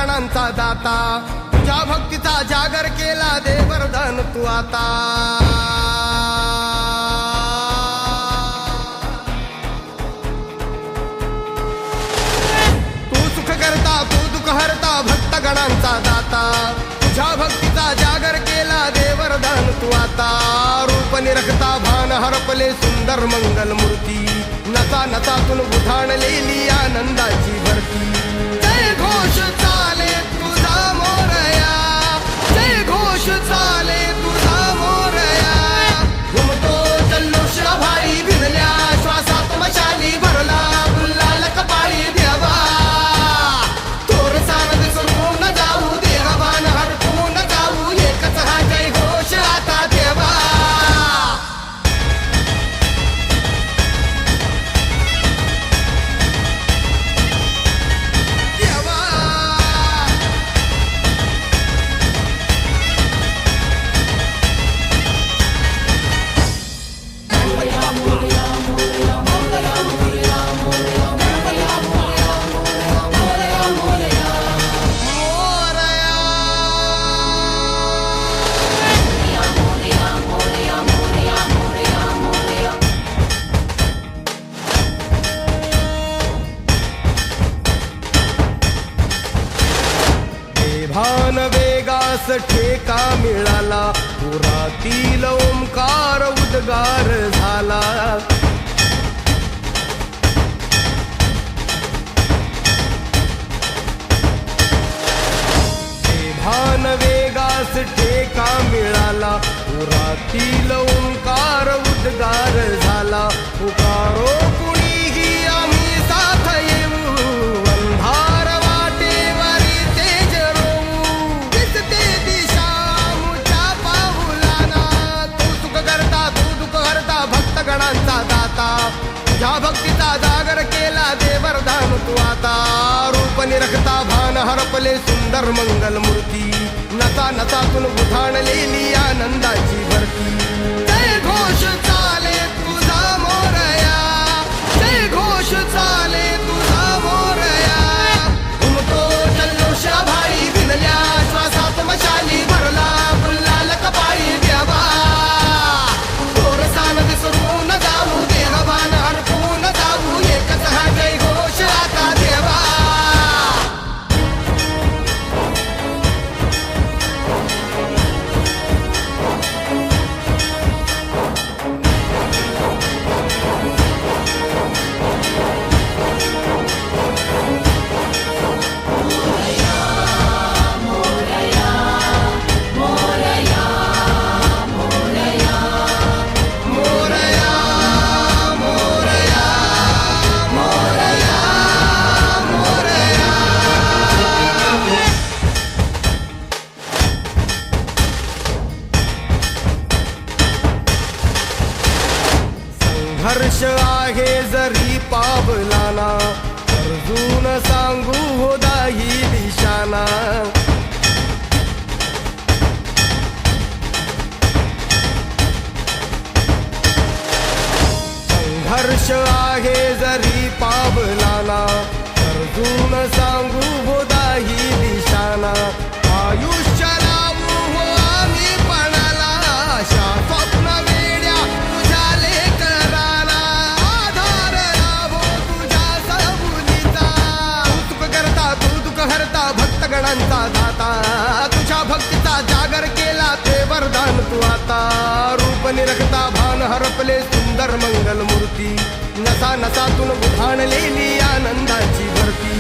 गणांचा दाता, तुझ्या भक्तीचा जागर केला दे वरदान तू आता. तू सुख करता तू दुःख हरता भक्त गणांचा दाता, तुझ्या भक्तीचा जागर केला दे वरदान तू आता. रूप निरखता भान हरपले सुंदर मंगल मूर्ती, नसा नसातून उधाणलेली आनंदाची भरती. जय घोष चाले तुझा मोरया, जय घोष चाले तुझा मोरया. घुमतो जल्लोष भाई भिजल्या श्वासात मशाली भरला गुलाल कपाळी देवा. तोर सारद सुरून जाऊ देहवान हरपून जाऊ, एकच हा जय घोष आता देवा. भान वेगास ठेका मिळाला, पुरातील ओंकार उद्गार झाला. भान वेगास ठेका मिळाला, पुरातील ओंकार उद्गार झाला. पुकारो कुणीही आम्ही साथ येऊ, अंधार वाटेवरी तेज रोवू. दिसते दिशा मुच्या पाऊलाना, तू सुख करता तू दुःख हरता भक्त गणांचा दाता, तुझ्या भक्तीचा जागर केला दे वरदान तू आता. रूप निरखता भान हरपले सुंदर मंगल मूर्ती, नसा नसातून उधाणलेली आनंदाची भरती. जय घोष चाले तुझा मोरया, जय घोष चाले तुझा मोरया. घुमतो जल्लोष भाई भिनल्या श्वासात मशाली भरला गुलाल कपाळी देवा. तोर सानद सुरून जाऊ देहवान हरपून जाऊ, एकच हा जय घोष आता देवा. हर्ष आहे जरी पावलाना, अर्जुन सांगू हो दाही दिशाना. संघर्ष आहे जरी पावलाना, अर्जुन सांगू हो दाही दिशाना. आयुष्य लावू हो आम्ही पणाला, आशा स्वप्न वेड्या तुझ्या लेकराला. आधार लाभो तुझ्या सबुलीचा, तू सुख करता तू दुःख हरता भक्त गणांचा दाता, तुझ्या भक्तीचा जागर केला ते वरदान तू आता. रूप निरखता भान हरपले सुंदर मंगल मूर्ती, नसा नसातून उधाणलेली आनंदाची भरती.